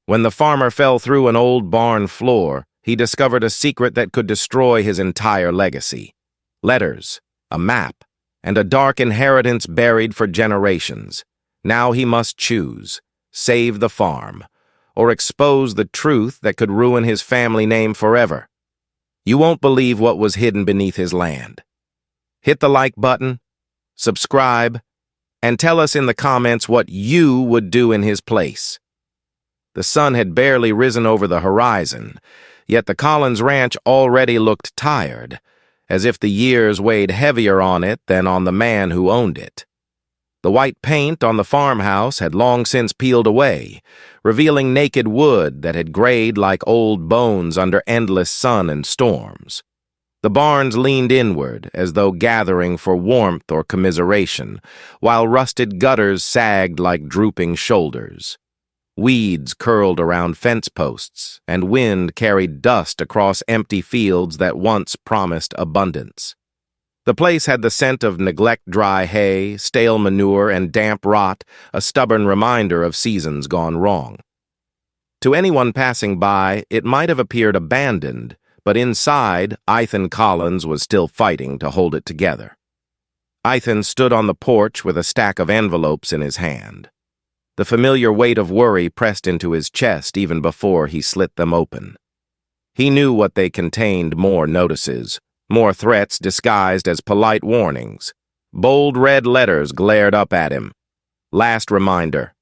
When the farmer fell through an old barn floor, he discovered a secret that could destroy his entire legacy. Letters, a map, and a dark inheritance buried for generations. Now he must choose: save the farm, or expose the truth that could ruin his family name forever. You won't believe what was hidden beneath his land. Hit the like button, subscribe, and tell us in the comments what you would do in his place. The sun had barely risen over the horizon, yet the Collins Ranch already looked tired, as if the years weighed heavier on it than on the man who owned it. The white paint on the farmhouse had long since peeled away, revealing naked wood that had grayed like old bones under endless sun and storms. The barns leaned inward, as though gathering for warmth or commiseration, while rusted gutters sagged like drooping shoulders. Weeds curled around fence posts, and wind carried dust across empty fields that once promised abundance. The place had the scent of neglect-dry hay, stale manure, and damp rot, a stubborn reminder of seasons gone wrong. To anyone passing by, it might have appeared abandoned, but inside, Ethan Collins was still fighting to hold it together. Ethan stood on the porch with a stack of envelopes in his hand. The familiar weight of worry pressed into his chest even before he slit them open. He knew what they contained: more notices, more threats disguised as polite warnings. Bold red letters glared up at him. Last reminder: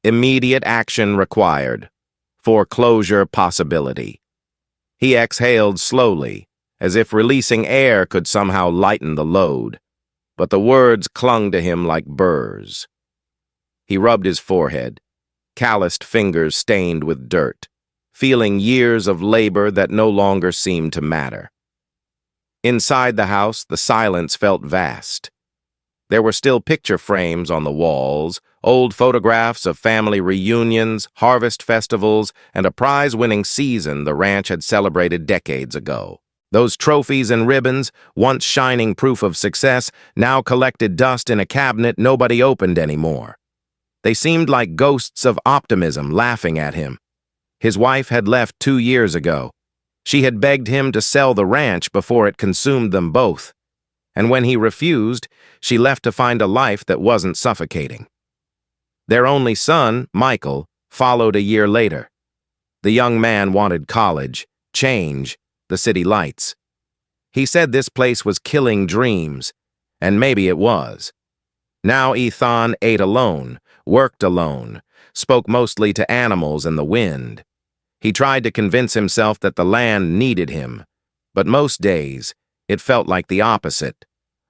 immediate action required. Foreclosure possibility. He exhaled slowly, as if releasing air could somehow lighten the load, but the words clung to him like burrs. He rubbed his forehead, calloused fingers stained with dirt, feeling years of labor that no longer seemed to matter. Inside the house, the silence felt vast. There were still picture frames on the walls, old photographs of family reunions, harvest festivals, and a prize-winning season the ranch had celebrated decades ago. Those trophies and ribbons, once shining proof of success, now collected dust in a cabinet nobody opened anymore. They seemed like ghosts of optimism laughing at him. His wife had left 2 years ago. She had begged him to sell the ranch before it consumed them both. And when he refused, she left to find a life that wasn't suffocating. Their only son, Michael, followed a year later. The young man wanted college, change, the city lights. He said this place was killing dreams, and maybe it was. Now Ethan ate alone, worked alone, spoke mostly to animals and the wind. He tried to convince himself that the land needed him, but most days it felt like the opposite,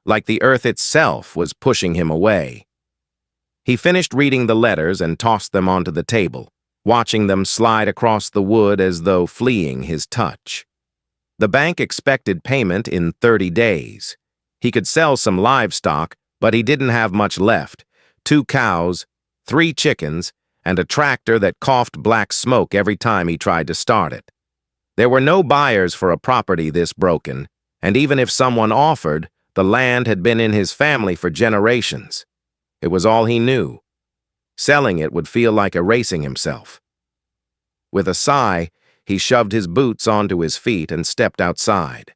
like the earth itself was pushing him away. He finished reading the letters and tossed them onto the table, watching them slide across the wood as though fleeing his touch. The bank expected payment in 30 days. He could sell some livestock, but he didn't have much left: 2 cows, 3 chickens, and a tractor that coughed black smoke every time he tried to start it. There were no buyers for a property this broken, and even if someone offered, the land had been in his family for generations. It was all he knew. Selling it would feel like erasing himself. With a sigh, he shoved his boots onto his feet and stepped outside.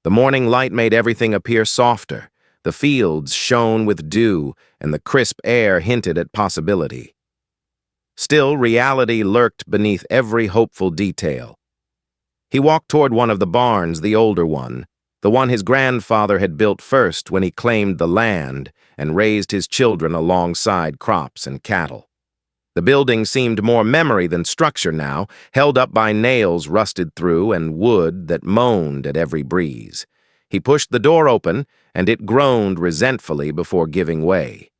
The morning light made everything appear softer. The fields shone with dew, and the crisp air hinted at possibility. Still, reality lurked beneath every hopeful detail. He walked toward one of the barns, the older one, the one his grandfather had built first when he claimed the land and raised his children alongside crops and cattle. The building seemed more memory than structure now, held up by nails rusted through and wood that moaned at every breeze. He pushed the door open, and it groaned resentfully before giving way.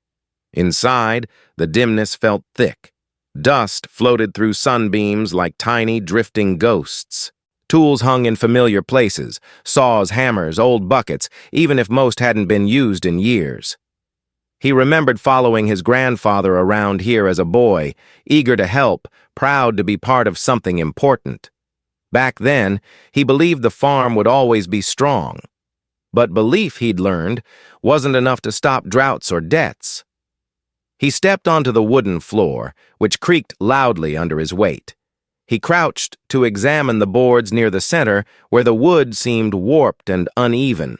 Inside, the dimness felt thick. Dust floated through sunbeams like tiny, drifting ghosts. Tools hung in familiar places: saws, hammers, old buckets, even if most hadn't been used in years. He remembered following his grandfather around here as a boy, eager to help, proud to be part of something important. Back then, he believed the farm would always be strong. But belief, he'd learned, wasn't enough to stop droughts or debts. He stepped onto the wooden floor, which creaked loudly under his weight. He crouched to examine the boards near the center where the wood seemed warped and uneven.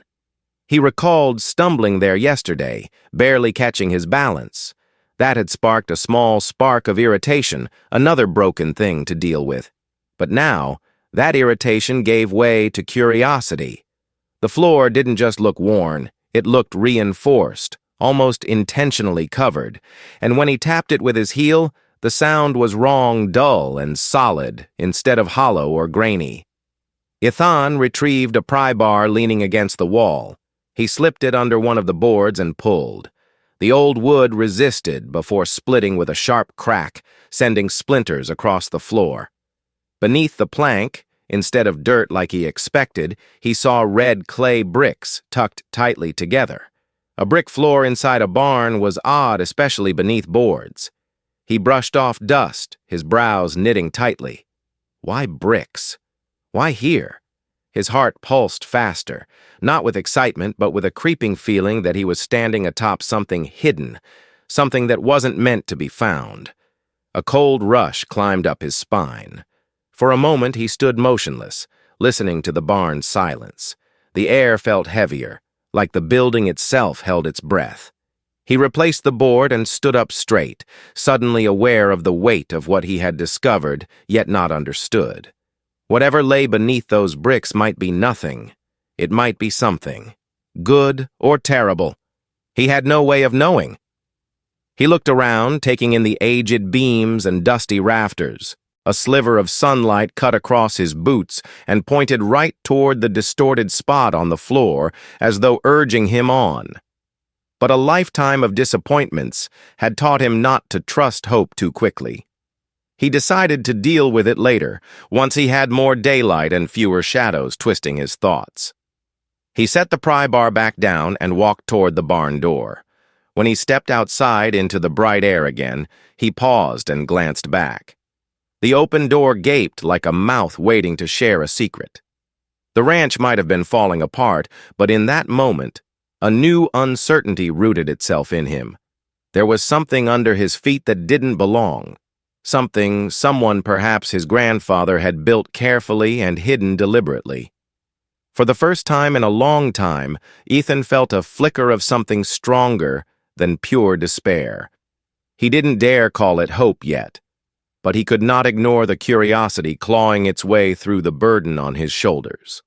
He recalled stumbling there yesterday, barely catching his balance. That had sparked a small spark of irritation, another broken thing to deal with. But now, that irritation gave way to curiosity. The floor didn't just look worn, it looked reinforced, almost intentionally covered, and when he tapped it with his heel, the sound was wrong, dull, and solid, instead of hollow or grainy. Ethan retrieved a pry bar leaning against the wall. He slipped it under one of the boards and pulled. The old wood resisted before splitting with a sharp crack, sending splinters across the floor. Beneath the plank, instead of dirt like he expected, he saw red clay bricks tucked tightly together. A brick floor inside a barn was odd, especially beneath boards. He brushed off dust, his brows knitting tightly. Why bricks? Why here? His heart pulsed faster, not with excitement, but with a creeping feeling that he was standing atop something hidden, something that wasn't meant to be found. A cold rush climbed up his spine. For a moment he stood motionless, listening to the barn's silence. The air felt heavier, like the building itself held its breath. He replaced the board and stood up straight, suddenly aware of the weight of what he had discovered, yet not understood. Whatever lay beneath those bricks might be nothing. It might be something, good or terrible. He had no way of knowing. He looked around, taking in the aged beams and dusty rafters. A sliver of sunlight cut across his boots and pointed right toward the distorted spot on the floor, as though urging him on. But a lifetime of disappointments had taught him not to trust hope too quickly. He decided to deal with it later, once he had more daylight and fewer shadows twisting his thoughts. He set the pry bar back down and walked toward the barn door. When he stepped outside into the bright air again, he paused and glanced back. The open door gaped like a mouth waiting to share a secret. The ranch might have been falling apart, but in that moment, a new uncertainty rooted itself in him. There was something under his feet that didn't belong. Someone perhaps his grandfather had built carefully and hidden deliberately. For the first time in a long time, Ethan felt a flicker of something stronger than pure despair. He didn't dare call it hope yet, but he could not ignore the curiosity clawing its way through the burden on his shoulders.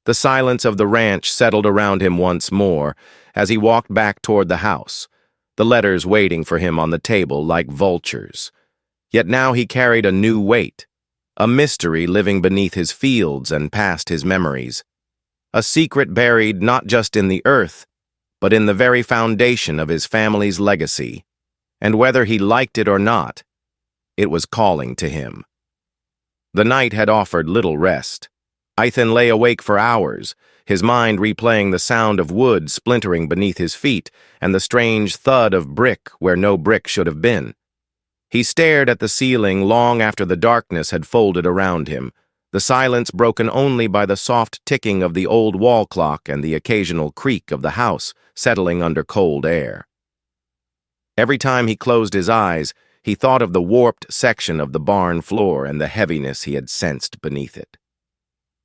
The silence of the ranch settled around him once more as he walked back toward the house, the letters waiting for him on the table like vultures. Yet now he carried a new weight, a mystery living beneath his fields and past his memories, a secret buried not just in the earth, but in the very foundation of his family's legacy. And whether he liked it or not, it was calling to him. The night had offered little rest. Ethan lay awake for hours, his mind replaying the sound of wood splintering beneath his feet and the strange thud of brick where no brick should have been. He stared at the ceiling long after the darkness had folded around him, the silence broken only by the soft ticking of the old wall clock and the occasional creak of the house settling under cold air. Every time he closed his eyes, he thought of the warped section of the barn floor and the heaviness he had sensed beneath it.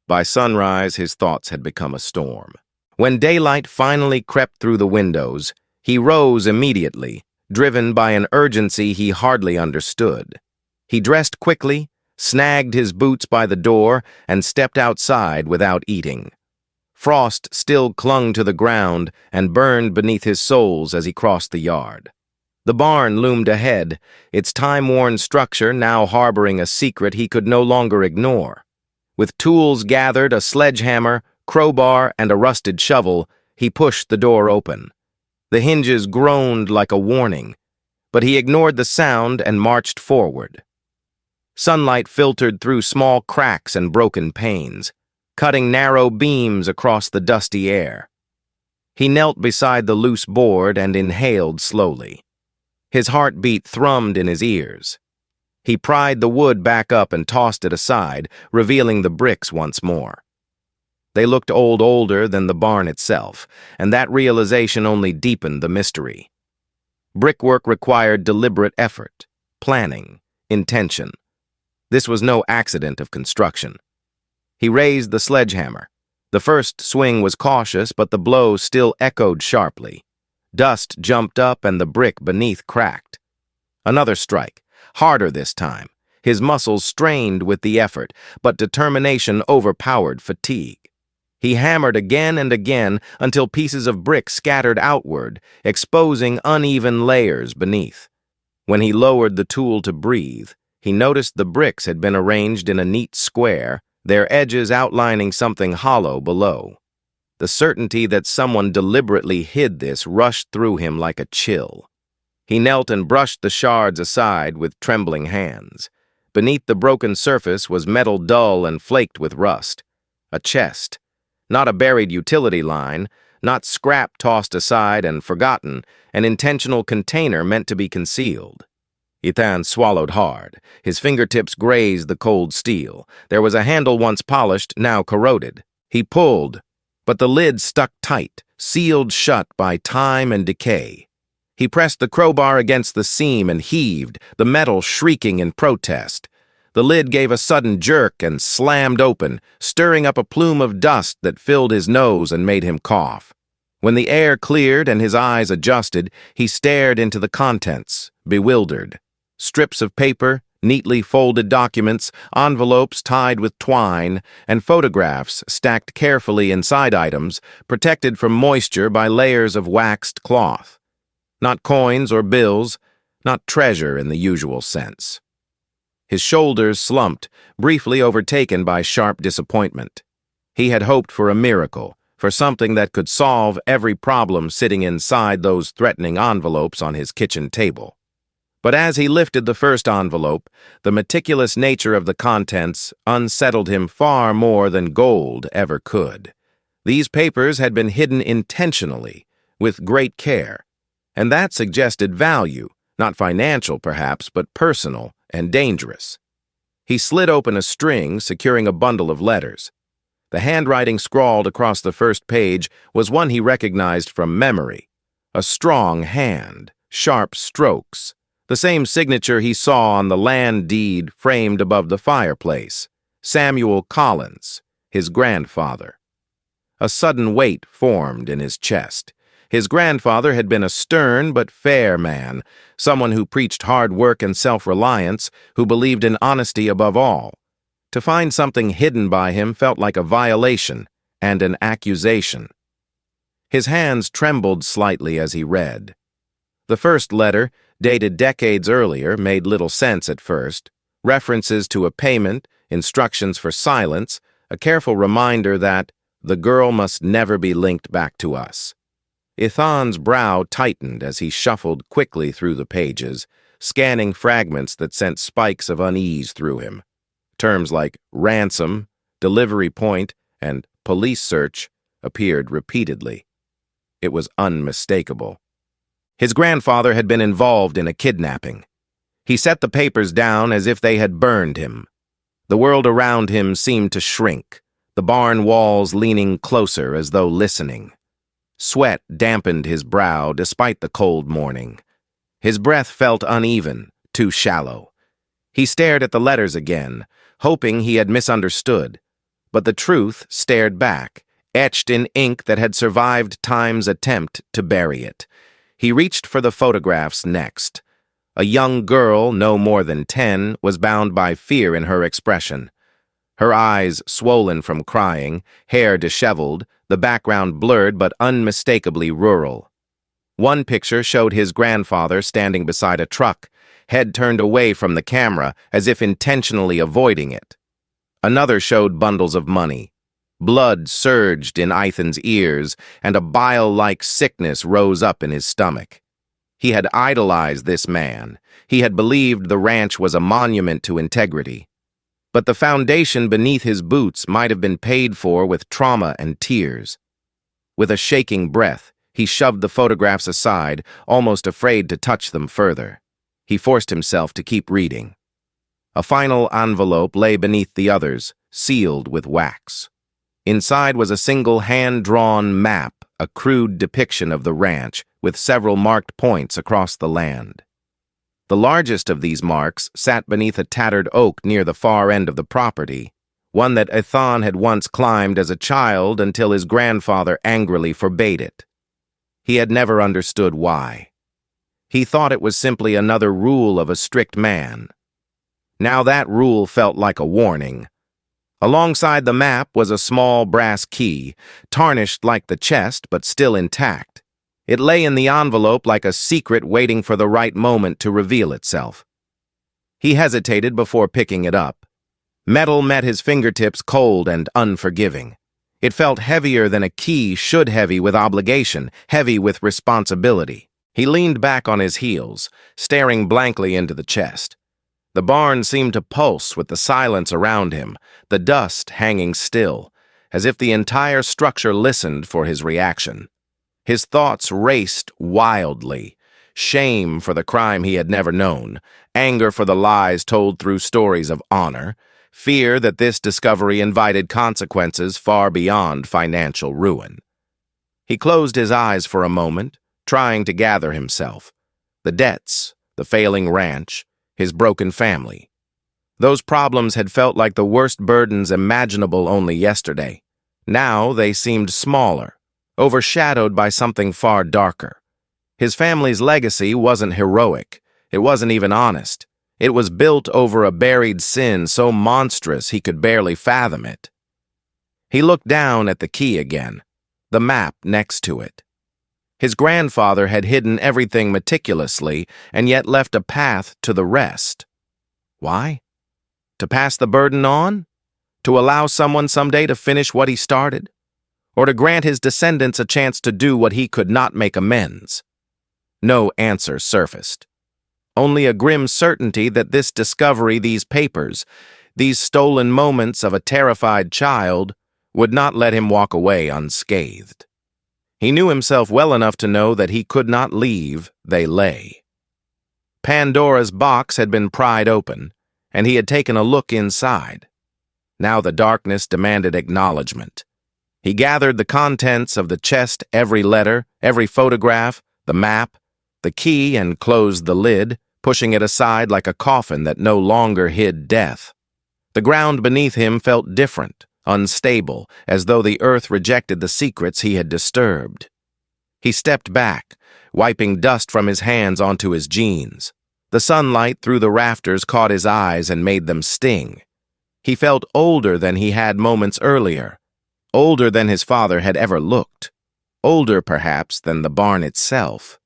By sunrise, his thoughts had become a storm. When daylight finally crept through the windows, he rose immediately, driven by an urgency he hardly understood. He dressed quickly, snagged his boots by the door, and stepped outside without eating. Frost still clung to the ground and burned beneath his soles as he crossed the yard. The barn loomed ahead, its time-worn structure now harboring a secret he could no longer ignore. With tools gathered, a sledgehammer, crowbar, and a rusted shovel, he pushed the door open. The hinges groaned like a warning, but he ignored the sound and marched forward. Sunlight filtered through small cracks and broken panes, cutting narrow beams across the dusty air. He knelt beside the loose board and inhaled slowly. His heartbeat thrummed in his ears. He pried the wood back up and tossed it aside, revealing the bricks once more. They looked older than the barn itself, and that realization only deepened the mystery. Brickwork required deliberate effort, planning, intention. This was no accident of construction. He raised the sledgehammer. The first swing was cautious, but the blow still echoed sharply. Dust jumped up and the brick beneath cracked. Another strike, harder this time. His muscles strained with the effort, but determination overpowered fatigue. He hammered again and again until pieces of brick scattered outward, exposing uneven layers beneath. When he lowered the tool to breathe, he noticed the bricks had been arranged in a neat square, their edges outlining something hollow below. The certainty that someone deliberately hid this rushed through him like a chill. He knelt and brushed the shards aside with trembling hands. Beneath the broken surface was metal dull and flaked with rust. A chest. Not a buried utility line, not scrap tossed aside and forgotten, an intentional container meant to be concealed. Ethan swallowed hard. His fingertips grazed the cold steel. There was a handle once polished, now corroded. He pulled, but the lid stuck tight, sealed shut by time and decay. He pressed the crowbar against the seam and heaved, the metal shrieking in protest. The lid gave a sudden jerk and slammed open, stirring up a plume of dust that filled his nose and made him cough. When the air cleared and his eyes adjusted, he stared into the contents, bewildered. Strips of paper, neatly folded documents, envelopes tied with twine, and photographs stacked carefully inside items, protected from moisture by layers of waxed cloth. Not coins or bills, not treasure in the usual sense. His shoulders slumped, briefly overtaken by sharp disappointment. He had hoped for a miracle, for something that could solve every problem sitting inside those threatening envelopes on his kitchen table. But as he lifted the first envelope, the meticulous nature of the contents unsettled him far more than gold ever could. These papers had been hidden intentionally, with great care, and that suggested value, not financial perhaps, but personal and dangerous. He slid open a string, securing a bundle of letters. The handwriting scrawled across the first page was one he recognized from memory. A strong hand, sharp strokes, the same signature he saw on the land deed framed above the fireplace. Samuel Collins, his grandfather. A sudden weight formed in his chest. His grandfather had been a stern but fair man, someone who preached hard work and self-reliance, who believed in honesty above all. To find something hidden by him felt like a violation and an accusation. His hands trembled slightly as he read. The first letter, dated decades earlier, made little sense at first. References to a payment, instructions for silence, a careful reminder that the girl must never be linked back to us. Ethan's brow tightened as he shuffled quickly through the pages, scanning fragments that sent spikes of unease through him. Terms like ransom, delivery point, and police search appeared repeatedly. It was unmistakable. His grandfather had been involved in a kidnapping. He set the papers down as if they had burned him. The world around him seemed to shrink, the barn walls leaning closer as though listening. Sweat dampened his brow despite the cold morning. His breath felt uneven, too shallow. He stared at the letters again, hoping he had misunderstood. But the truth stared back, etched in ink that had survived time's attempt to bury it. He reached for the photographs next. A young girl, no more than 10, was bound by fear in her expression. Her eyes swollen from crying, hair disheveled, the background blurred but unmistakably rural. One picture showed his grandfather standing beside a truck, head turned away from the camera as if intentionally avoiding it. Another showed bundles of money. Blood surged in Ethan's ears, and a bile-like sickness rose up in his stomach. He had idolized this man. He had believed the ranch was a monument to integrity. But the foundation beneath his boots might have been paid for with trauma and tears. With a shaking breath, he shoved the photographs aside, almost afraid to touch them further. He forced himself to keep reading. A final envelope lay beneath the others, sealed with wax. Inside was a single hand-drawn map, a crude depiction of the ranch, with several marked points across the land. The largest of these marks sat beneath a tattered oak near the far end of the property, one that Ethan had once climbed as a child until his grandfather angrily forbade it. He had never understood why. He thought it was simply another rule of a strict man. Now that rule felt like a warning. Alongside the map was a small brass key, tarnished like the chest but still intact. It lay in the envelope like a secret waiting for the right moment to reveal itself. He hesitated before picking it up. Metal met his fingertips cold and unforgiving. It felt heavier than a key should, heavy with obligation, heavy with responsibility. He leaned back on his heels, staring blankly into the chest. The barn seemed to pulse with the silence around him, the dust hanging still, as if the entire structure listened for his reaction. His thoughts raced wildly. Shame for the crime he had never known, anger for the lies told through stories of honor, fear that this discovery invited consequences far beyond financial ruin. He closed his eyes for a moment, trying to gather himself. The debts, the failing ranch, his broken family. Those problems had felt like the worst burdens imaginable only yesterday. Now they seemed smaller, overshadowed by something far darker. His family's legacy wasn't heroic. It wasn't even honest. It was built over a buried sin so monstrous he could barely fathom it. He looked down at the key again, the map next to it. His grandfather had hidden everything meticulously and yet left a path to the rest. Why? To pass the burden on? To allow someone someday to finish what he started? Or to grant his descendants a chance to do what he could not make amends? No answer surfaced. Only a grim certainty that this discovery, these papers, these stolen moments of a terrified child, would not let him walk away unscathed. He knew himself well enough to know that he could not leave, they lay. Pandora's box had been pried open, and he had taken a look inside. Now the darkness demanded acknowledgement. He gathered the contents of the chest, every letter, every photograph, the map, the key, and closed the lid, pushing it aside like a coffin that no longer hid death. The ground beneath him felt different, unstable, as though the earth rejected the secrets he had disturbed. He stepped back, wiping dust from his hands onto his jeans. The sunlight through the rafters caught his eyes and made them sting. He felt older than he had moments earlier, older than his father had ever looked, older perhaps than the barn itself.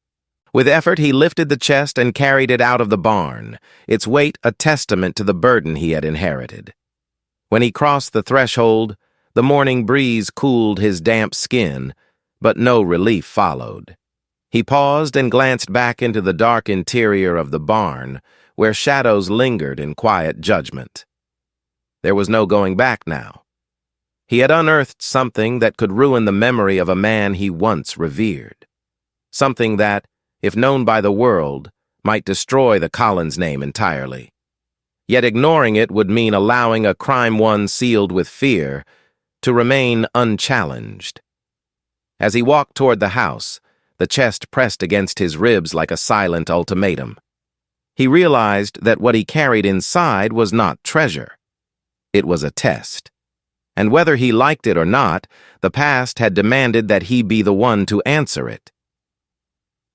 With effort, he lifted the chest and carried it out of the barn, its weight a testament to the burden he had inherited. When he crossed the threshold, the morning breeze cooled his damp skin, but no relief followed. He paused and glanced back into the dark interior of the barn, where shadows lingered in quiet judgment. There was no going back now. He had unearthed something that could ruin the memory of a man he once revered. Something that, if known by the world, might destroy the Collins name entirely. Yet ignoring it would mean allowing a crime one sealed with fear to remain unchallenged. As he walked toward the house, the chest pressed against his ribs like a silent ultimatum. He realized that what he carried inside was not treasure. It was a test. And whether he liked it or not, the past had demanded that he be the one to answer it.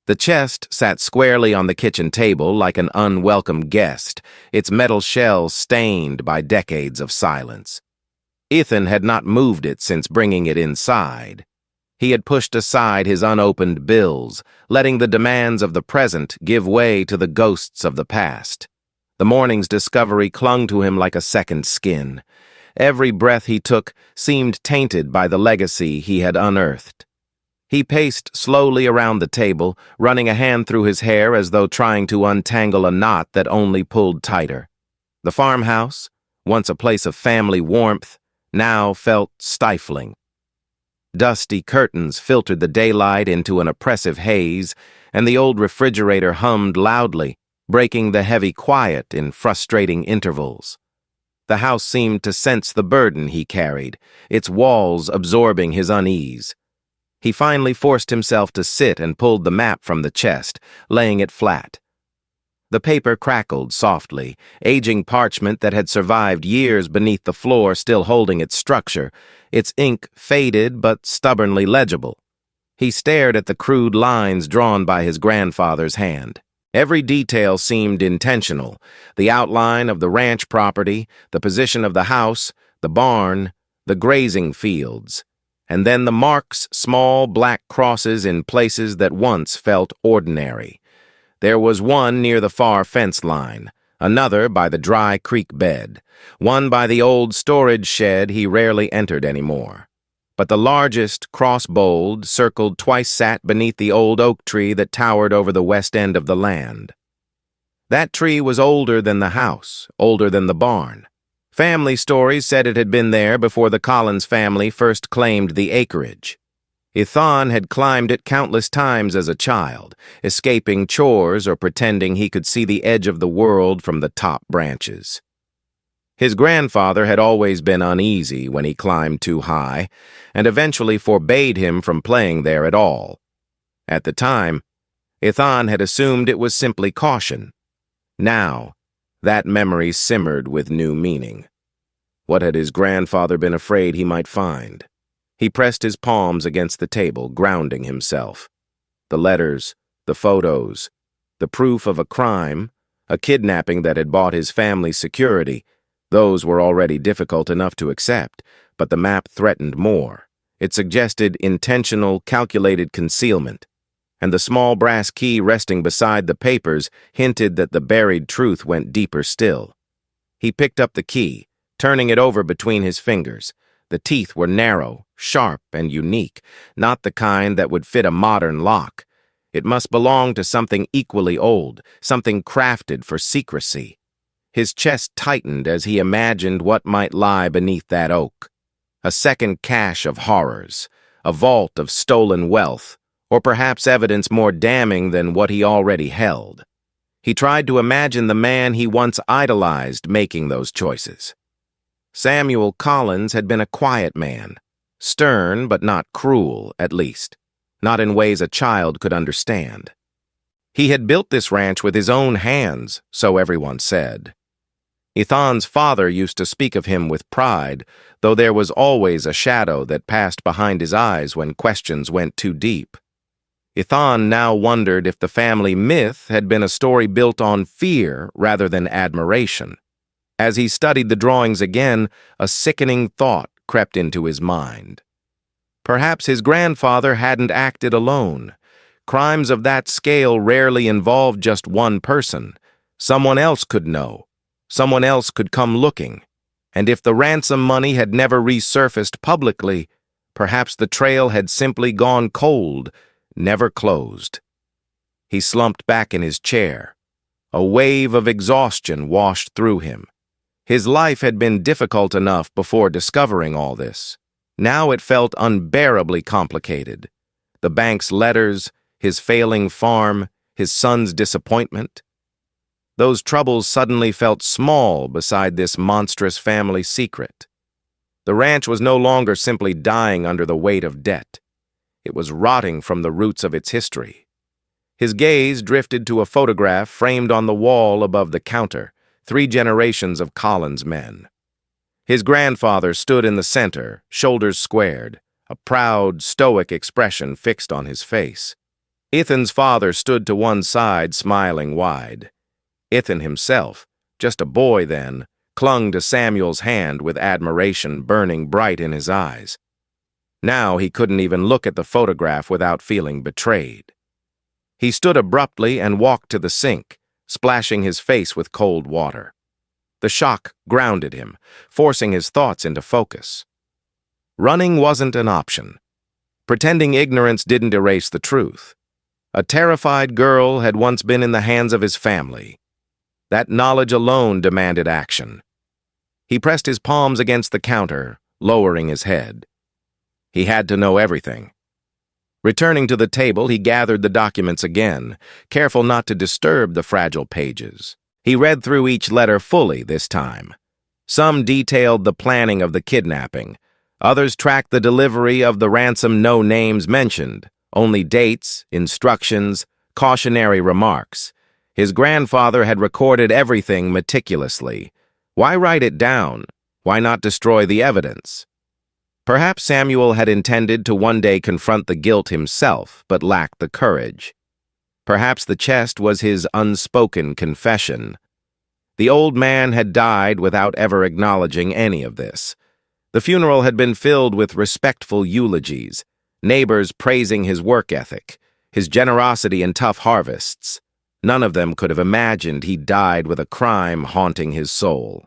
The chest sat squarely on the kitchen table like an unwelcome guest, its metal shell stained by decades of silence. Ethan had not moved it since bringing it inside. He had pushed aside his unopened bills, letting the demands of the present give way to the ghosts of the past. The morning's discovery clung to him like a second skin. Every breath he took seemed tainted by the legacy he had unearthed. He paced slowly around the table, running a hand through his hair as though trying to untangle a knot that only pulled tighter. The farmhouse, once a place of family warmth, now felt stifling. Dusty curtains filtered the daylight into an oppressive haze, and the old refrigerator hummed loudly, breaking the heavy quiet in frustrating intervals. The house seemed to sense the burden he carried, its walls absorbing his unease. He finally forced himself to sit and pulled the map from the chest, laying it flat. The paper crackled softly, aging parchment that had survived years beneath the floor still holding its structure, its ink faded but stubbornly legible. He stared at the crude lines drawn by his grandfather's hand. Every detail seemed intentional: the outline of the ranch property, the position of the house, the barn, the grazing fields, and then the marks, small black crosses in places that once felt ordinary. There was one near the far fence line, another by the dry creek bed, one by the old storage shed he rarely entered anymore. But the largest, cross-bowled, circled twice sat beneath the old oak tree that towered over the west end of the land. That tree was older than the house, older than the barn. Family stories said it had been there before the Collins family first claimed the acreage. Ethan had climbed it countless times as a child, escaping chores or pretending he could see the edge of the world from the top branches. His grandfather had always been uneasy when he climbed too high, and eventually forbade him from playing there at all. At the time, Ethan had assumed it was simply caution. Now, that memory simmered with new meaning. What had his grandfather been afraid he might find? He pressed his palms against the table, grounding himself. The letters, the photos, the proof of a crime, a kidnapping that had bought his family's security, those were already difficult enough to accept, but the map threatened more. It suggested intentional, calculated concealment, and the small brass key resting beside the papers hinted that the buried truth went deeper still. He picked up the key, turning it over between his fingers. The teeth were narrow, sharp, and unique, not the kind that would fit a modern lock. It must belong to something equally old, something crafted for secrecy. His chest tightened as he imagined what might lie beneath that oak. A second cache of horrors, a vault of stolen wealth, or perhaps evidence more damning than what he already held. He tried to imagine the man he once idolized making those choices. Samuel Collins had been a quiet man, stern but not cruel, at least, not in ways a child could understand. He had built this ranch with his own hands, so everyone said. Ethan's father used to speak of him with pride, though there was always a shadow that passed behind his eyes when questions went too deep. Ethan now wondered if the family myth had been a story built on fear rather than admiration. As he studied the drawings again, a sickening thought crept into his mind. Perhaps his grandfather hadn't acted alone. Crimes of that scale rarely involved just one person. Someone else could know. Someone else could come looking. And if the ransom money had never resurfaced publicly, perhaps the trail had simply gone cold, never closed. He slumped back in his chair. A wave of exhaustion washed through him. His life had been difficult enough before discovering all this. Now it felt unbearably complicated. The bank's letters, his failing farm, his son's disappointment. Those troubles suddenly felt small beside this monstrous family secret. The ranch was no longer simply dying under the weight of debt. It was rotting from the roots of its history. His gaze drifted to a photograph framed on the wall above the counter, 3 generations of Collins men. His grandfather stood in the center, shoulders squared, a proud, stoic expression fixed on his face. Ethan's father stood to one side, smiling wide. Ethan himself, just a boy then, clung to Samuel's hand with admiration burning bright in his eyes. Now he couldn't even look at the photograph without feeling betrayed. He stood abruptly and walked to the sink, splashing his face with cold water. The shock grounded him, forcing his thoughts into focus. Running wasn't an option. Pretending ignorance didn't erase the truth. A terrified girl had once been in the hands of his family. That knowledge alone demanded action. He pressed his palms against the counter, lowering his head. He had to know everything. Returning to the table, he gathered the documents again, careful not to disturb the fragile pages. He read through each letter fully this time. Some detailed the planning of the kidnapping. Others tracked the delivery of the ransom, no names mentioned, only dates, instructions, cautionary remarks. His grandfather had recorded everything meticulously. Why write it down? Why not destroy the evidence? Perhaps Samuel had intended to one day confront the guilt himself, but lacked the courage. Perhaps the chest was his unspoken confession. The old man had died without ever acknowledging any of this. The funeral had been filled with respectful eulogies, neighbors praising his work ethic, his generosity in tough harvests. None of them could have imagined he died with a crime haunting his soul.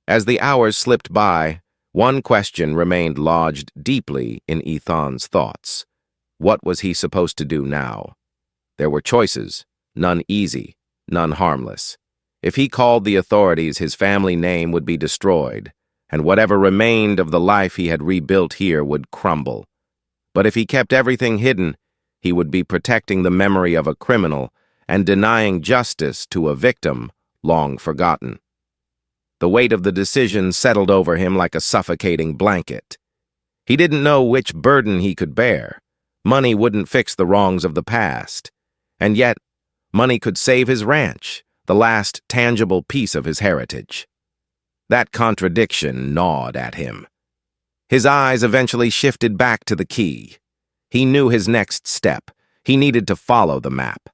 As the hours slipped by, one question remained lodged deeply in Ethan's thoughts. What was he supposed to do now? There were choices, none easy, none harmless. If he called the authorities, his family name would be destroyed, and whatever remained of the life he had rebuilt here would crumble. But if he kept everything hidden, he would be protecting the memory of a criminal and denying justice to a victim long forgotten. The weight of the decision settled over him like a suffocating blanket. He didn't know which burden he could bear. Money wouldn't fix the wrongs of the past. And yet, money could save his ranch, the last tangible piece of his heritage. That contradiction gnawed at him. His eyes eventually shifted back to the key. He knew his next step. He needed to follow the map.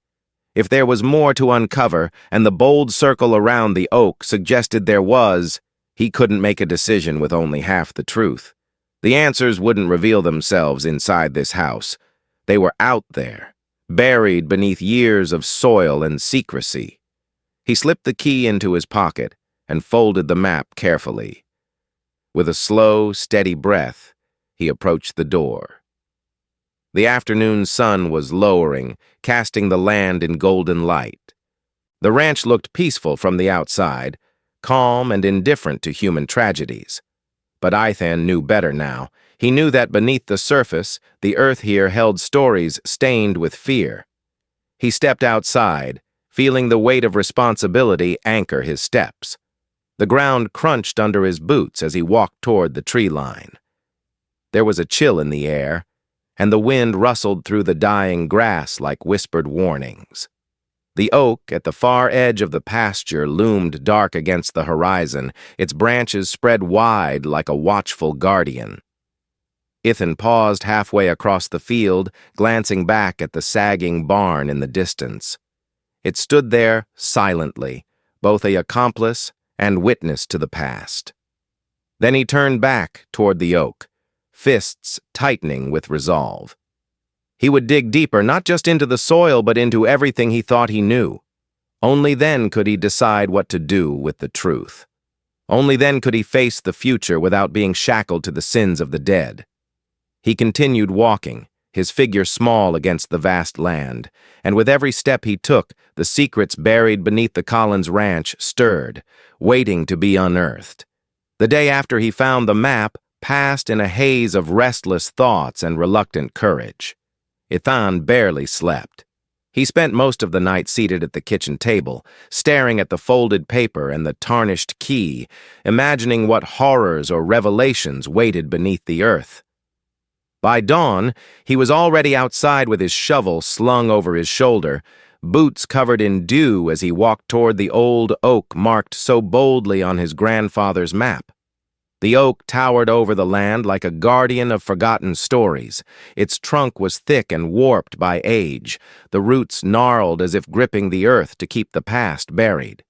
If there was more to uncover, and the bold circle around the oak suggested there was, he couldn't make a decision with only half the truth. The answers wouldn't reveal themselves inside this house. They were out there, buried beneath years of soil and secrecy. He slipped the key into his pocket and folded the map carefully. With a slow, steady breath, he approached the door. The afternoon sun was lowering, casting the land in golden light. The ranch looked peaceful from the outside, calm and indifferent to human tragedies. But Ethan knew better now. He knew that beneath the surface, the earth here held stories stained with fear. He stepped outside, feeling the weight of responsibility anchor his steps. The ground crunched under his boots as he walked toward the tree line. There was a chill in the air, and the wind rustled through the dying grass like whispered warnings. The oak at the far edge of the pasture loomed dark against the horizon, its branches spread wide like a watchful guardian. Ethan paused halfway across the field, glancing back at the sagging barn in the distance. It stood there silently, both an accomplice and witness to the past. Then he turned back toward the oak, fists tightening with resolve. He would dig deeper, not just into the soil, but into everything he thought he knew. Only then could he decide what to do with the truth. Only then could he face the future without being shackled to the sins of the dead. He continued walking, his figure small against the vast land, and with every step he took, the secrets buried beneath the Collins Ranch stirred, waiting to be unearthed. The day after he found the map passed in a haze of restless thoughts and reluctant courage. Ethan barely slept. He spent most of the night seated at the kitchen table, staring at the folded paper and the tarnished key, imagining what horrors or revelations waited beneath the earth. By dawn, he was already outside with his shovel slung over his shoulder, boots covered in dew as he walked toward the old oak marked so boldly on his grandfather's map. The oak towered over the land like a guardian of forgotten stories. Its trunk was thick and warped by age, the roots gnarled as if gripping the earth to keep the past buried.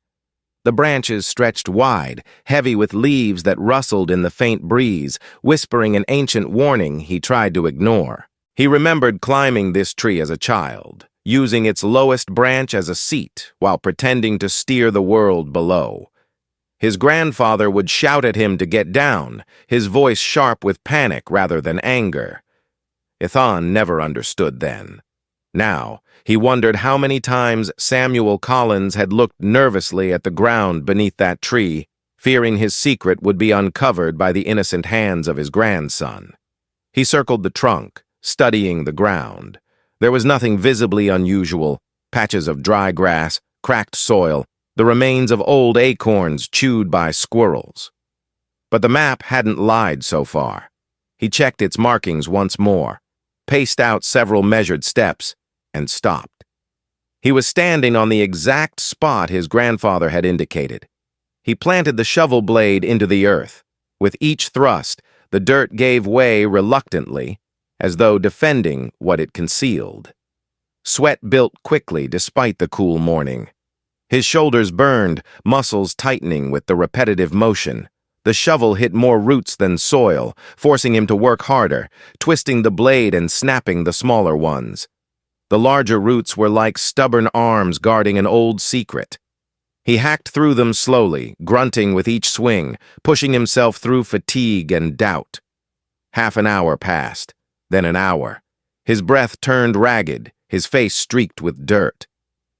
The branches stretched wide, heavy with leaves that rustled in the faint breeze, whispering an ancient warning he tried to ignore. He remembered climbing this tree as a child, using its lowest branch as a seat while pretending to steer the world below. His grandfather would shout at him to get down, his voice sharp with panic rather than anger. Ethan never understood then. Now, he wondered how many times Samuel Collins had looked nervously at the ground beneath that tree, fearing his secret would be uncovered by the innocent hands of his grandson. He circled the trunk, studying the ground. There was nothing visibly unusual: patches of dry grass, cracked soil, the remains of old acorns chewed by squirrels. But the map hadn't lied so far. He checked its markings once more, paced out several measured steps, and stopped. He was standing on the exact spot his grandfather had indicated. He planted the shovel blade into the earth. With each thrust, the dirt gave way reluctantly, as though defending what it concealed. Sweat built quickly despite the cool morning. His shoulders burned, muscles tightening with the repetitive motion. The shovel hit more roots than soil, forcing him to work harder, twisting the blade and snapping the smaller ones. The larger roots were like stubborn arms guarding an old secret. He hacked through them slowly, grunting with each swing, pushing himself through fatigue and doubt. Half an hour passed, then an hour. His breath turned ragged, his face streaked with dirt.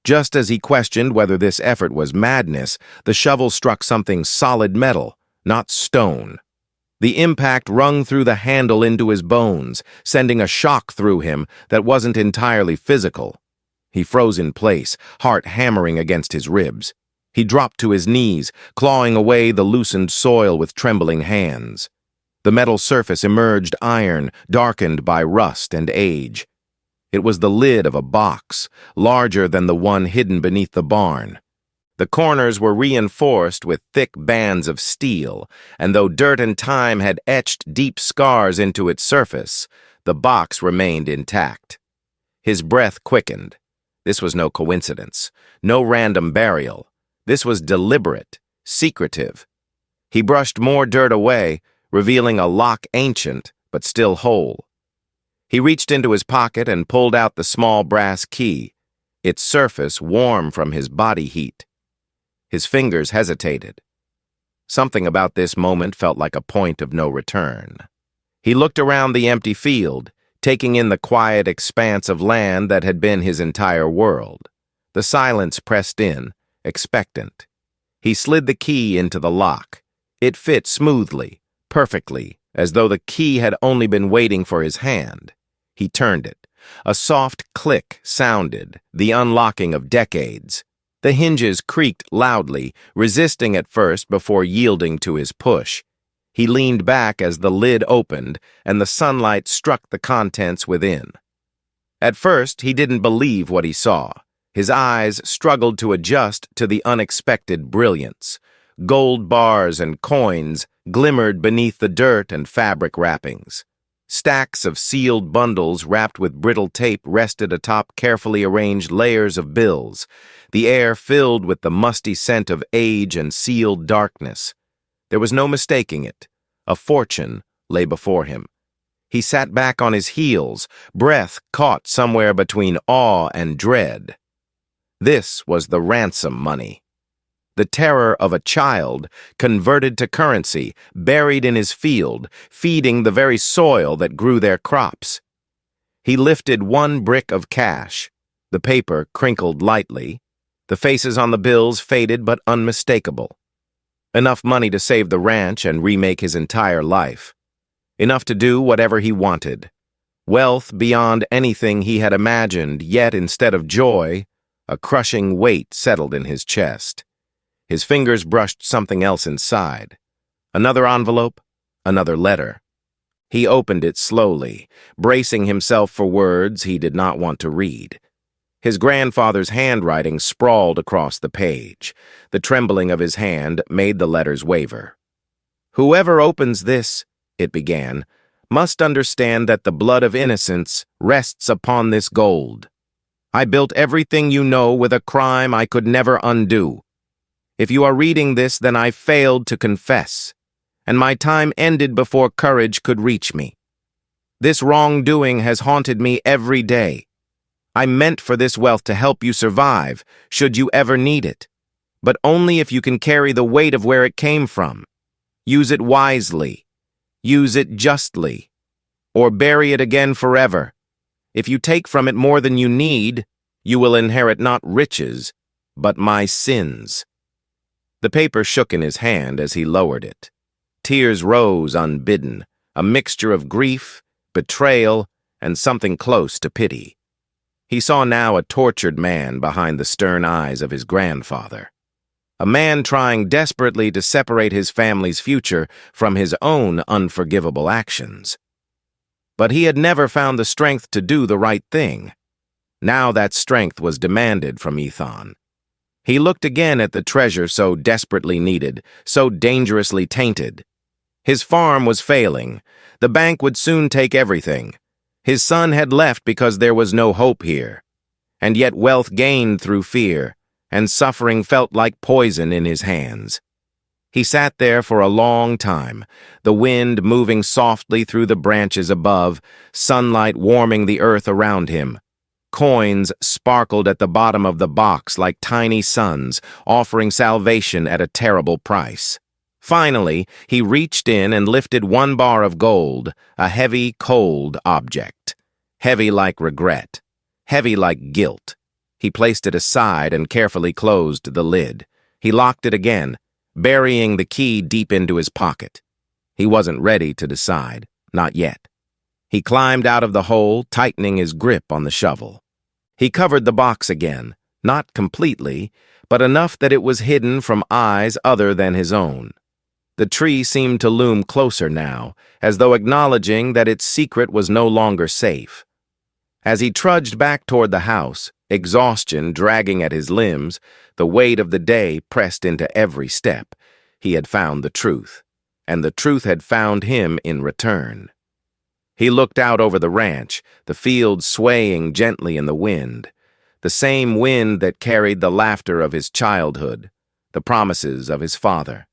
Just as he questioned whether this effort was madness, the shovel struck something solid metal, not stone. The impact rung through the handle into his bones, sending a shock through him that wasn't entirely physical. He froze in place, heart hammering against his ribs. He dropped to his knees, clawing away the loosened soil with trembling hands. The metal surface emerged iron, darkened by rust and age. It was the lid of a box, larger than the one hidden beneath the barn. The corners were reinforced with thick bands of steel, and though dirt and time had etched deep scars into its surface, the box remained intact. His breath quickened. This was no coincidence, no random burial. This was deliberate, secretive. He brushed more dirt away, revealing a lock ancient, but still whole. He reached into his pocket and pulled out the small brass key, its surface warm from his body heat. His fingers hesitated. Something about this moment felt like a point of no return. He looked around the empty field, taking in the quiet expanse of land that had been his entire world. The silence pressed in, expectant. He slid the key into the lock. It fit smoothly, perfectly, as though the key had only been waiting for his hand. He turned it. A soft click sounded, the unlocking of decades. The hinges creaked loudly, resisting at first before yielding to his push. He leaned back as the lid opened, and the sunlight struck the contents within. At first, he didn't believe what he saw. His eyes struggled to adjust to the unexpected brilliance. Gold bars and coins glimmered beneath the dirt and fabric wrappings. Stacks of sealed bundles wrapped with brittle tape rested atop carefully arranged layers of bills, the air filled with the musty scent of age and sealed darkness. There was no mistaking it. A fortune lay before him. He sat back on his heels, breath caught somewhere between awe and dread. This was the ransom money. The terror of a child converted to currency, buried in his field, feeding the very soil that grew their crops. He lifted one brick of cash. The paper crinkled lightly. The faces on the bills faded but unmistakable. Enough money to save the ranch and remake his entire life. Enough to do whatever he wanted. Wealth beyond anything he had imagined, yet instead of joy, a crushing weight settled in his chest. His fingers brushed something else inside. Another envelope, another letter. He opened it slowly, bracing himself for words he did not want to read. His grandfather's handwriting sprawled across the page. The trembling of his hand made the letters waver. "Whoever opens this," it began, "must understand that the blood of innocence rests upon this gold. I built everything you know with a crime I could never undo. If you are reading this, then I failed to confess, and my time ended before courage could reach me. This wrongdoing has haunted me every day. I meant for this wealth to help you survive, should you ever need it, but only if you can carry the weight of where it came from. Use it wisely. Use it justly. Or bury it again forever. If you take from it more than you need, you will inherit not riches, but my sins." The paper shook in his hand as he lowered it. Tears rose unbidden, a mixture of grief, betrayal, and something close to pity. He saw now a tortured man behind the stern eyes of his grandfather. A man trying desperately to separate his family's future from his own unforgivable actions. But he had never found the strength to do the right thing. Now that strength was demanded from Ethan. He looked again at the treasure so desperately needed, so dangerously tainted. His farm was failing. The bank would soon take everything. His son had left because there was no hope here. And yet wealth gained through fear, and suffering felt like poison in his hands. He sat there for a long time, the wind moving softly through the branches above, sunlight warming the earth around him. Coins sparkled at the bottom of the box like tiny suns, offering salvation at a terrible price. Finally, he reached in and lifted one bar of gold, a heavy, cold object. Heavy like regret. Heavy like guilt. He placed it aside and carefully closed the lid. He locked it again, burying the key deep into his pocket. He wasn't ready to decide, not yet. He climbed out of the hole, tightening his grip on the shovel. He covered the box again, not completely, but enough that it was hidden from eyes other than his own. The tree seemed to loom closer now, as though acknowledging that its secret was no longer safe. As he trudged back toward the house, exhaustion dragging at his limbs, the weight of the day pressed into every step, he had found the truth, and the truth had found him in return. He looked out over the ranch, the fields swaying gently in the wind, the same wind that carried the laughter of his childhood, the promises of his father,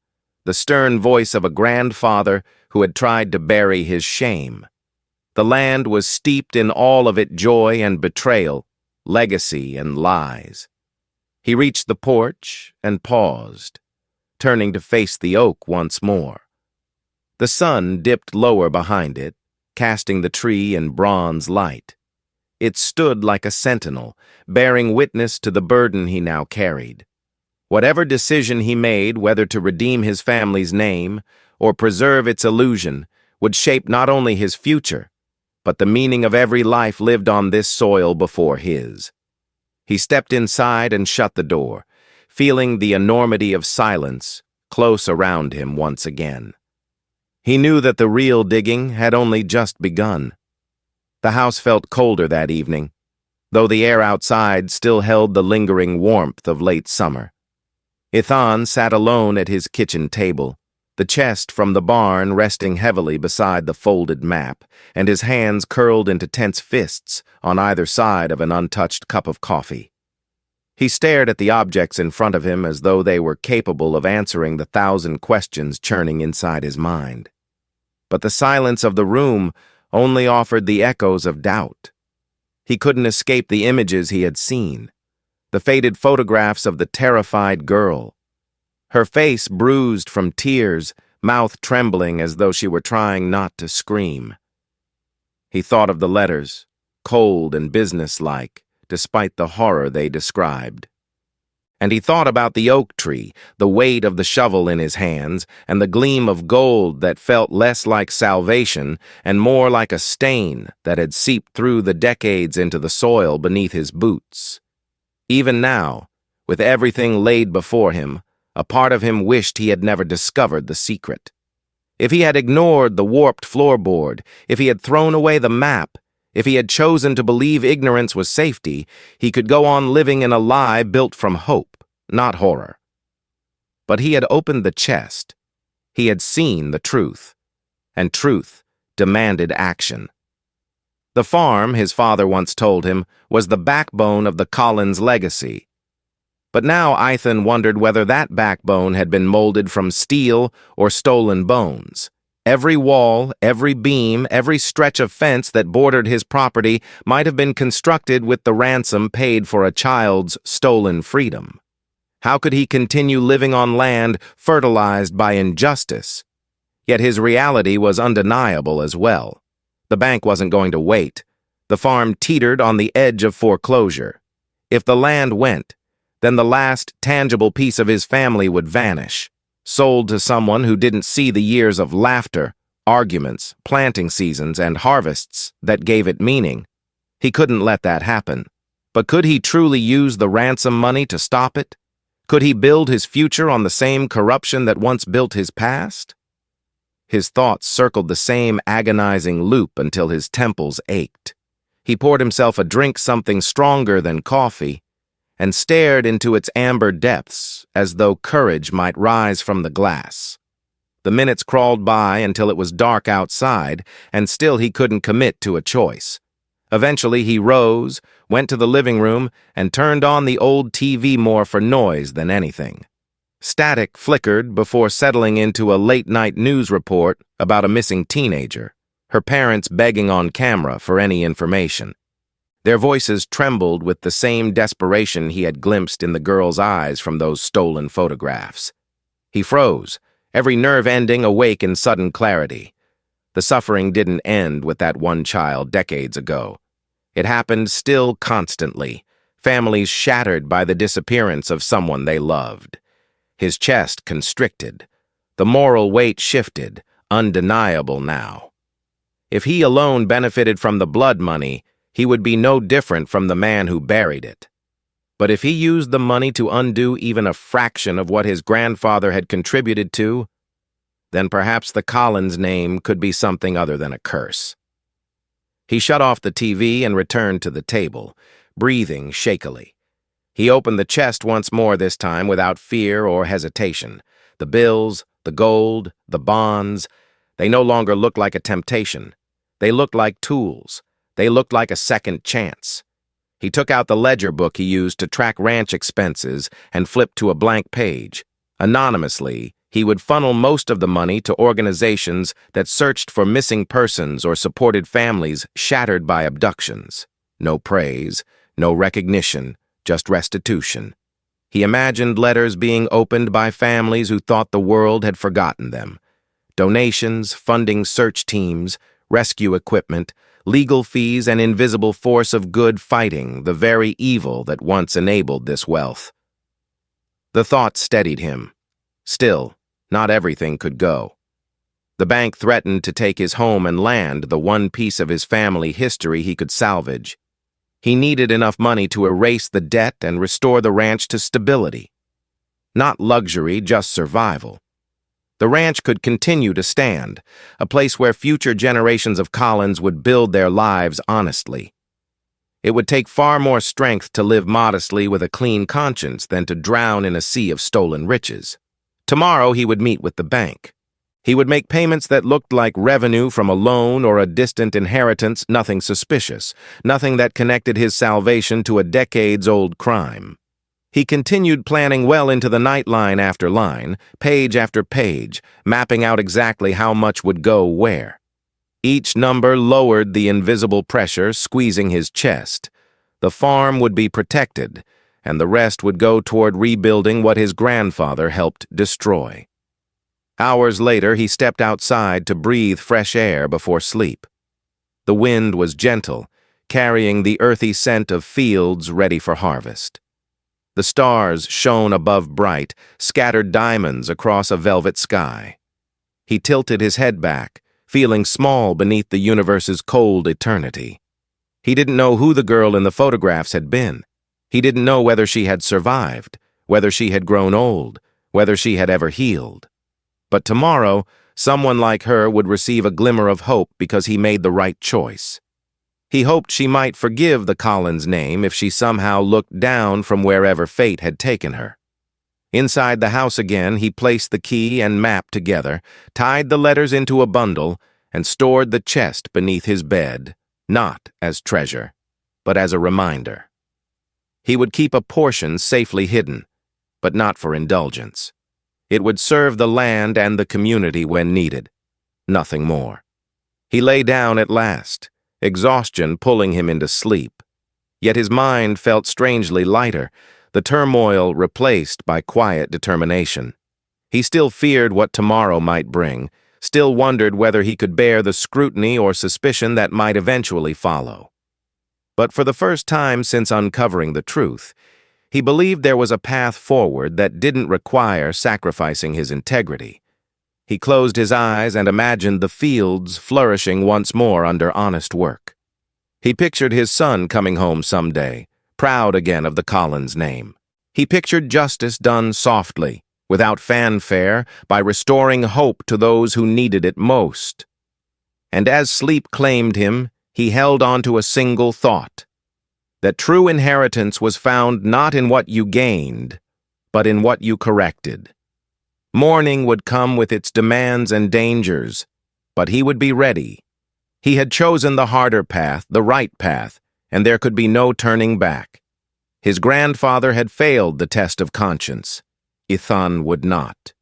the stern voice of a grandfather who had tried to bury his shame. The land was steeped in all of it joy and betrayal, legacy and lies. He reached the porch and paused, turning to face the oak once more. The sun dipped lower behind it, casting the tree in bronze light. It stood like a sentinel, bearing witness to the burden he now carried. Whatever decision he made, whether to redeem his family's name or preserve its illusion, would shape not only his future, but the meaning of every life lived on this soil before his. He stepped inside and shut the door, feeling the enormity of silence close around him once again. He knew that the real digging had only just begun. The house felt colder that evening, though the air outside still held the lingering warmth of late summer. Ethan sat alone at his kitchen table, the chest from the barn resting heavily beside the folded map, and his hands curled into tense fists on either side of an untouched cup of coffee. He stared at the objects in front of him as though they were capable of answering the 1,000 questions churning inside his mind. But the silence of the room only offered the echoes of doubt. He couldn't escape the images he had seen, the faded photographs of the terrified girl, her face bruised from tears, mouth trembling as though she were trying not to scream. He thought of the letters, cold and businesslike, despite the horror they described. And he thought about the oak tree, the weight of the shovel in his hands, and the gleam of gold that felt less like salvation and more like a stain that had seeped through the decades into the soil beneath his boots. Even now, with everything laid before him, a part of him wished he had never discovered the secret. If he had ignored the warped floorboard, if he had thrown away the map, if he had chosen to believe ignorance was safety, he could go on living in a lie built from hope, not horror. But he had opened the chest. He had seen the truth, and truth demanded action. The farm, his father once told him, was the backbone of the Collins legacy. But now Ethan wondered whether that backbone had been molded from steel or stolen bones. Every wall, every beam, every stretch of fence that bordered his property might have been constructed with the ransom paid for a child's stolen freedom. How could he continue living on land fertilized by injustice? Yet his reality was undeniable as well. The bank wasn't going to wait. The farm teetered on the edge of foreclosure. If the land went, then the last tangible piece of his family would vanish, sold to someone who didn't see the years of laughter, arguments, planting seasons, and harvests that gave it meaning. He couldn't let that happen. But could he truly use the ransom money to stop it? Could he build his future on the same corruption that once built his past? His thoughts circled the same agonizing loop until his temples ached. He poured himself a drink something stronger than coffee and stared into its amber depths as though courage might rise from the glass. The minutes crawled by until it was dark outside, and still he couldn't commit to a choice. Eventually he rose, went to the living room, and turned on the old TV more for noise than anything. Static flickered before settling into a late-night news report about a missing teenager, her parents begging on camera for any information. Their voices trembled with the same desperation he had glimpsed in the girl's eyes from those stolen photographs. He froze, every nerve ending awake in sudden clarity. The suffering didn't end with that one child decades ago. It happened still constantly, families shattered by the disappearance of someone they loved. His chest constricted. The moral weight shifted, undeniable now. If he alone benefited from the blood money, he would be no different from the man who buried it. But if he used the money to undo even a fraction of what his grandfather had contributed to, then perhaps the Collins name could be something other than a curse. He shut off the TV and returned to the table, breathing shakily. He opened the chest once more this time without fear or hesitation. The bills, the gold, the bonds, they no longer looked like a temptation. They looked like tools. They looked like a second chance. He took out the ledger book he used to track ranch expenses and flipped to a blank page. Anonymously, he would funnel most of the money to organizations that searched for missing persons or supported families shattered by abductions. No praise, no recognition, just restitution. He imagined letters being opened by families who thought the world had forgotten them. Donations, funding search teams, rescue equipment, legal fees, and invisible force of good fighting the very evil that once enabled this wealth. The thought steadied him. Still, not everything could go. The bank threatened to take his home and land, the one piece of his family history he could salvage. He needed enough money to erase the debt and restore the ranch to stability. Not luxury, just survival. The ranch could continue to stand, a place where future generations of Collins would build their lives honestly. It would take far more strength to live modestly with a clean conscience than to drown in a sea of stolen riches. Tomorrow he would meet with the bank. He would make payments that looked like revenue from a loan or a distant inheritance, nothing suspicious, nothing that connected his salvation to a decades-old crime. He continued planning well into the night, line after line, page after page, mapping out exactly how much would go where. Each number lowered the invisible pressure squeezing his chest. The farm would be protected, and the rest would go toward rebuilding what his grandfather helped destroy. Hours later, he stepped outside to breathe fresh air before sleep. The wind was gentle, carrying the earthy scent of fields ready for harvest. The stars shone above bright, scattered diamonds across a velvet sky. He tilted his head back, feeling small beneath the universe's cold eternity. He didn't know who the girl in the photographs had been. He didn't know whether she had survived, whether she had grown old, whether she had ever healed. But tomorrow, someone like her would receive a glimmer of hope because he made the right choice. He hoped she might forgive the Collins name if she somehow looked down from wherever fate had taken her. Inside the house again, he placed the key and map together, tied the letters into a bundle, and stored the chest beneath his bed, not as treasure, but as a reminder. He would keep a portion safely hidden, but not for indulgence. It would serve the land and the community when needed, nothing more. He lay down at last, exhaustion pulling him into sleep. Yet his mind felt strangely lighter, the turmoil replaced by quiet determination. He still feared what tomorrow might bring, still wondered whether he could bear the scrutiny or suspicion that might eventually follow. But for the first time since uncovering the truth, he believed there was a path forward that didn't require sacrificing his integrity. He closed his eyes and imagined the fields flourishing once more under honest work. He pictured his son coming home someday, proud again of the Collins name. He pictured justice done softly, without fanfare, by restoring hope to those who needed it most. And as sleep claimed him, he held on to a single thought: that true inheritance was found not in what you gained, but in what you corrected. Morning would come with its demands and dangers, but he would be ready. He had chosen the harder path, the right path, and there could be no turning back. His grandfather had failed the test of conscience. Ethan would not.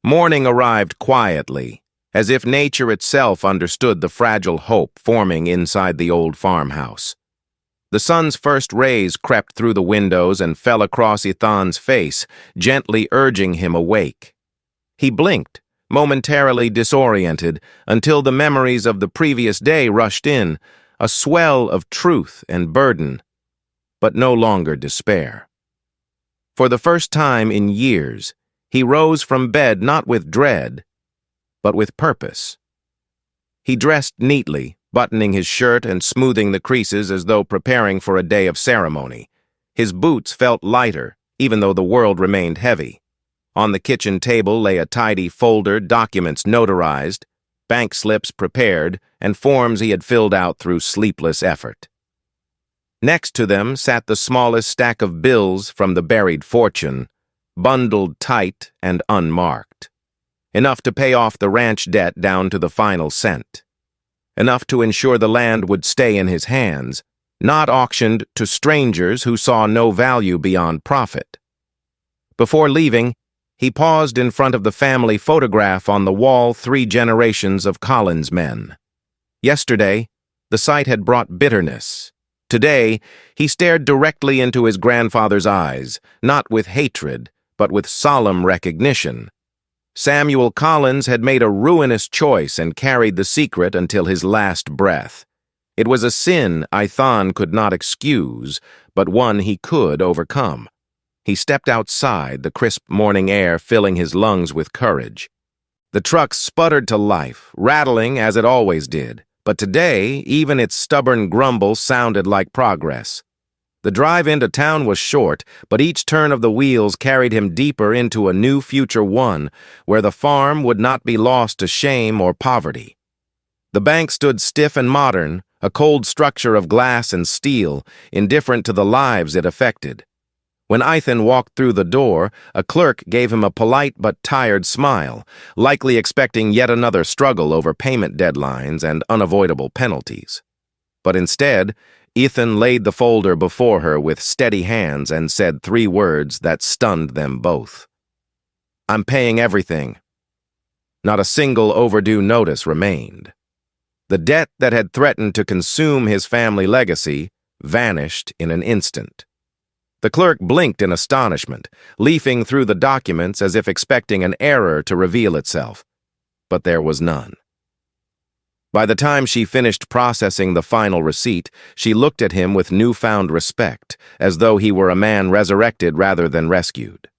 Morning arrived quietly, as if nature itself understood the fragile hope forming inside the old farmhouse. The sun's first rays crept through the windows and fell across Ethan's face, gently urging him awake. He blinked, momentarily disoriented, until the memories of the previous day rushed in, a swell of truth and burden, but no longer despair. For the first time in years, he rose from bed not with dread, but with purpose. He dressed neatly, buttoning his shirt and smoothing the creases as though preparing for a day of ceremony. His boots felt lighter, even though the world remained heavy. On the kitchen table lay a tidy folder, documents notarized, bank slips prepared, and forms he had filled out through sleepless effort. Next to them sat the smallest stack of bills from the buried fortune, bundled tight and unmarked. Enough to pay off the ranch debt down to the final cent. Enough to ensure the land would stay in his hands, not auctioned to strangers who saw no value beyond profit. Before leaving, he paused in front of the family photograph on the wall, 3 generations of Collins men. Yesterday, the sight had brought bitterness. Today, he stared directly into his grandfather's eyes, not with hatred, but with solemn recognition. Samuel Collins had made a ruinous choice and carried the secret until his last breath. It was a sin Ethan could not excuse, but one he could overcome. He stepped outside, the crisp morning air filling his lungs with courage. The truck sputtered to life, rattling as it always did, but today even its stubborn grumble sounded like progress. The drive into town was short, but each turn of the wheels carried him deeper into a new future one, where the farm would not be lost to shame or poverty. The bank stood stiff and modern, a cold structure of glass and steel, indifferent to the lives it affected. When Ethan walked through the door, a clerk gave him a polite but tired smile, likely expecting yet another struggle over payment deadlines and unavoidable penalties. But instead, Ethan laid the folder before her with steady hands and said 3 words that stunned them both. "I'm paying everything." Not a single overdue notice remained. The debt that had threatened to consume his family legacy vanished in an instant. The clerk blinked in astonishment, leafing through the documents as if expecting an error to reveal itself. But there was none. By the time she finished processing the final receipt, she looked at him with newfound respect, as though he were a man resurrected rather than rescued.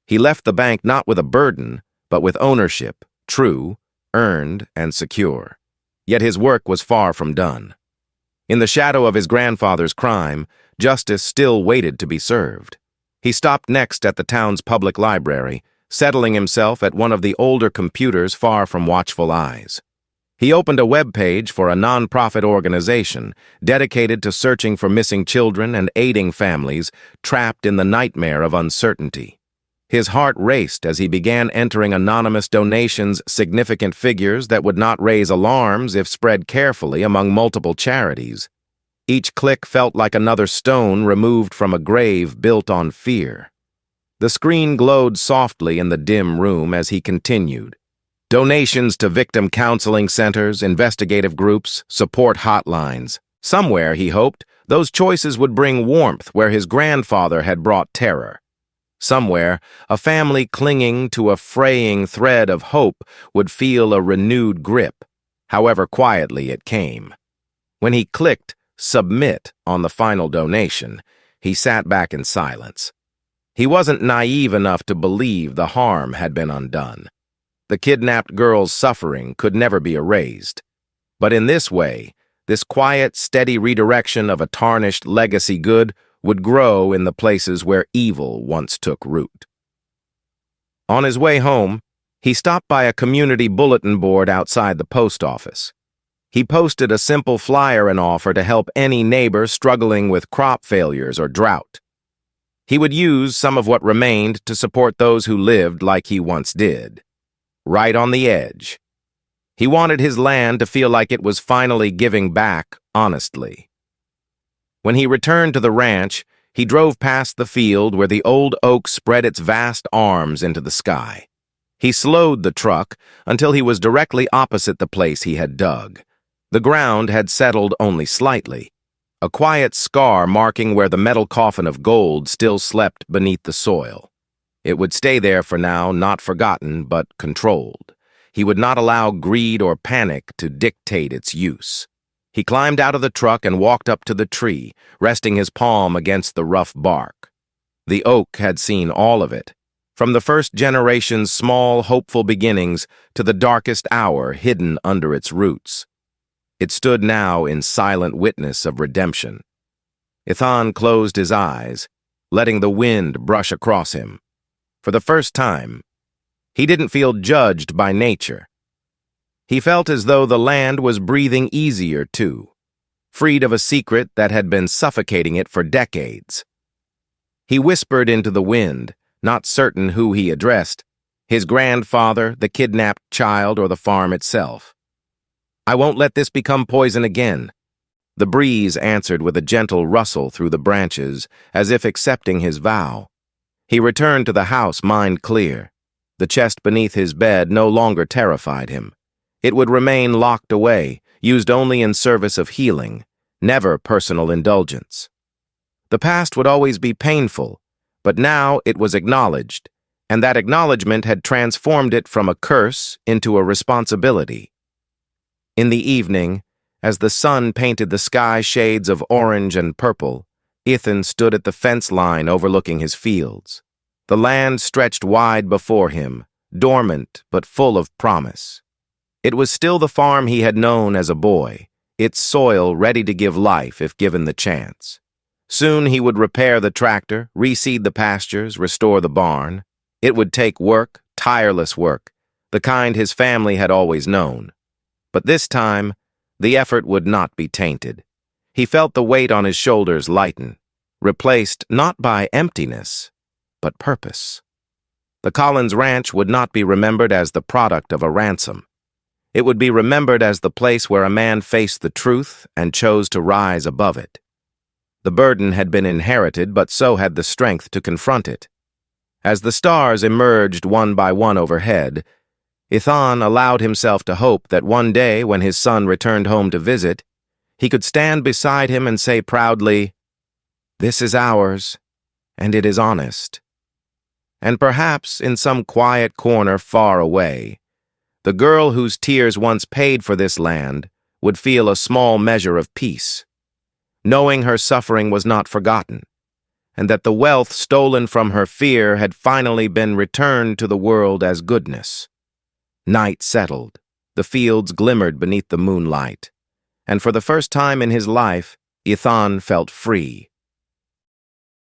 He left the bank not with a burden, but with ownership, true, earned, and secure. Yet his work was far from done. In the shadow of his grandfather's crime, justice still waited to be served. He stopped next at the town's public library, settling himself at one of the older computers far from watchful eyes. He opened a web page for a non-profit organization dedicated to searching for missing children and aiding families trapped in the nightmare of uncertainty. His heart raced as he began entering anonymous donations, significant figures that would not raise alarms if spread carefully among multiple charities. Each click felt like another stone removed from a grave built on fear. The screen glowed softly in the dim room as he continued. Donations to victim counseling centers, investigative groups, support hotlines. Somewhere, he hoped, those choices would bring warmth where his grandfather had brought terror. Somewhere, a family clinging to a fraying thread of hope would feel a renewed grip, however quietly it came. When he clicked submit on the final donation, he sat back in silence. He wasn't naive enough to believe the harm had been undone. The kidnapped girl's suffering could never be erased. But in this way, this quiet, steady redirection of a tarnished legacy good would grow in the places where evil once took root. On his way home, he stopped by a community bulletin board outside the post office. He posted a simple flyer and offer to help any neighbor struggling with crop failures or drought. He would use some of what remained to support those who lived like he once did. Right on the edge. He wanted his land to feel like it was finally giving back honestly. When he returned to the ranch, he drove past the field where the old oak spread its vast arms into the sky. He slowed the truck until he was directly opposite the place he had dug. The ground had settled only slightly, a quiet scar marking where the metal coffin of gold still slept beneath the soil. It would stay there for now, not forgotten, but controlled. He would not allow greed or panic to dictate its use. He climbed out of the truck and walked up to the tree, resting his palm against the rough bark. The oak had seen all of it, from the first generation's small, hopeful beginnings to the darkest hour hidden under its roots. It stood now in silent witness of redemption. Ethan closed his eyes, letting the wind brush across him. For the first time, he didn't feel judged by nature. He felt as though the land was breathing easier, too, freed of a secret that had been suffocating it for decades. He whispered into the wind, not certain who he addressed, his grandfather, the kidnapped child, or the farm itself. "I won't let this become poison again." The breeze answered with a gentle rustle through the branches, as if accepting his vow. He returned to the house, mind clear. The chest beneath his bed no longer terrified him. It would remain locked away, used only in service of healing, never personal indulgence. The past would always be painful, but now it was acknowledged, and that acknowledgement had transformed it from a curse into a responsibility. In the evening, as the sun painted the sky shades of orange and purple, Ethan stood at the fence line overlooking his fields. The land stretched wide before him, dormant but full of promise. It was still the farm he had known as a boy, its soil ready to give life if given the chance. Soon he would repair the tractor, reseed the pastures, restore the barn. It would take work, tireless work, the kind his family had always known. But this time, the effort would not be tainted. He felt the weight on his shoulders lighten, replaced not by emptiness, but purpose. The Collins Ranch would not be remembered as the product of a ransom. It would be remembered as the place where a man faced the truth and chose to rise above it. The burden had been inherited, but so had the strength to confront it. As the stars emerged one by one overhead, Ethan allowed himself to hope that one day, when his son returned home to visit, he could stand beside him and say proudly, "This is ours, and it is honest." And perhaps in some quiet corner far away, the girl whose tears once paid for this land would feel a small measure of peace, knowing her suffering was not forgotten, and that the wealth stolen from her fear had finally been returned to the world as goodness. Night settled, the fields glimmered beneath the moonlight, and for the first time in his life, Ethan felt free.